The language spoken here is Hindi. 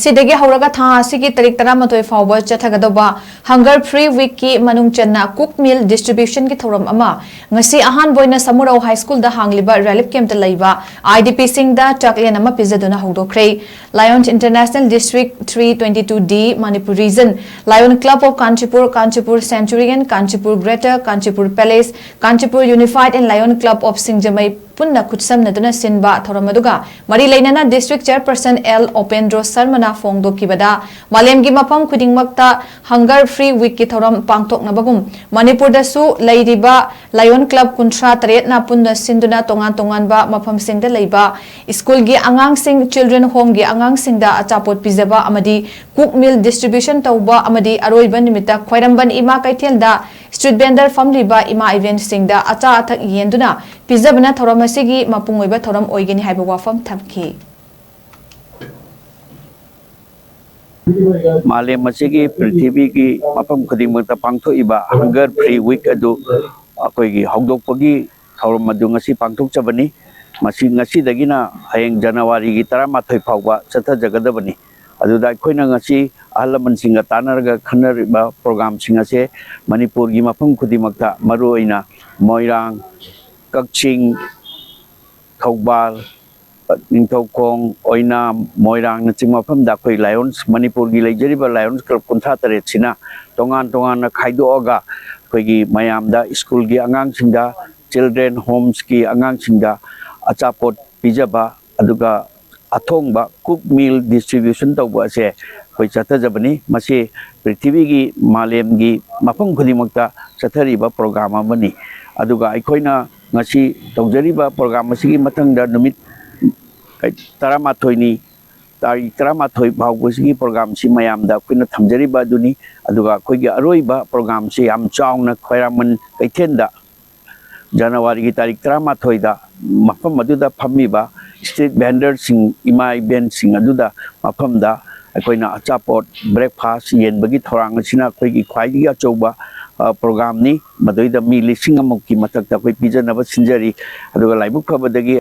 सिदगी हौरगा था असिगी तारीख 13 फाउबा चथगदबा हंगर फ्री वीक की मनुंग चन्ना कुक मील डिस्ट्रीब्यूशन की थौरम अमा ngasi ahan boina samurau high school da hangliba relief camp da leiba idp sing da chaklen ama pizaduna hogdokre lions international district 322d manipur region lion club of kanchipur centurion kanchipur greater kanchipur palace kanchipur unified and lion club of singjamai punna kutsam naduna sinba thoramadugga mari leinana district chairperson l opendro sarmana fongdo kibada malemgi mapam khudingmakta hunger free week ki thoram pangthoknabagum manipur da su leiriba lion club kuntra taret na punna sinduna tongan ba mafam singda leiba school gi angang sing children home gi angang sing da achapot pizaba amadi cook meal distribution tauba amadi aroiba nimita khwairamban ima kaithel da street vendor famliba ima event sing da acha athak yenduna pizabna thoram asigi mapung oiba thoram oigeni haiba wafam thamki मालेम की पृथ्वी की मफम खुदिंगमक्ता पांगथोइबा हंगर फ्री वीक अदु अखोइगी हौदोकपगी थौरम अदु ngasi पांगथोकचबनी मसी ngasiदगिना हयेंग जनवरी की 13 फाउबा चथजगदबनी अदुदा अखोइना ngasi ahlamанसिंगा तानरगा खनरिबा प्रोग्राम सिंगासे मणिपुर की मफम खुदिंगमक्ता मरुओइना मोइरांग कक्चिंग थौबाल निंथौखोंग ओइनाम मोइरांग नचिंग मफमदा अखोइ लायंस मणिपुर की लेजरिबा लायंस क्लब कुंथा तरेत सिना तोंगान खाइदोगा अखोइगी मयामदा स्कूल की अंगांगसिंगा चिल्ड्रेन होम्स की अंगांगसिंगा अचापोट पिजबा अदुगा अथोंगबा कुक मील डिस्ट्रीब्यूशन तौबा से अखोइ चथजबनी मसे पृथ्वी की मालेम की मफम खुदिमक्ता चथरिबा प्रोग्राम अमनी अदुगा अखोइना ngasi तौजरिबा प्रोग्राम असिगी मथंगदा नुमित 13 तारीख 13 फाउबसिगी प्रोग्राम से मयामदा अखोइना थमजरिबा दुनी अदुगा अखोइगी अरोइबा प्रोग्राम से याम चाउना खैरामन कैथेंदा जनवरी की तारीख 13 दा मफम अदुदा फम्मीबा स्ट्रीट वेंडर सिंग इमा इवेंट सिंग अदुदा मफमदा अखोइना अचापोट ब्रेकफास्ट येनबगी थोरांग सिना अखोइगी ख्वाइगी अचौबा प्रोग्राम नि मदुइदा मी लिसिंग अमुकी मथक्ता अखोइ पिजनबा सिंजरी अदुगा लाइबुक फबदगी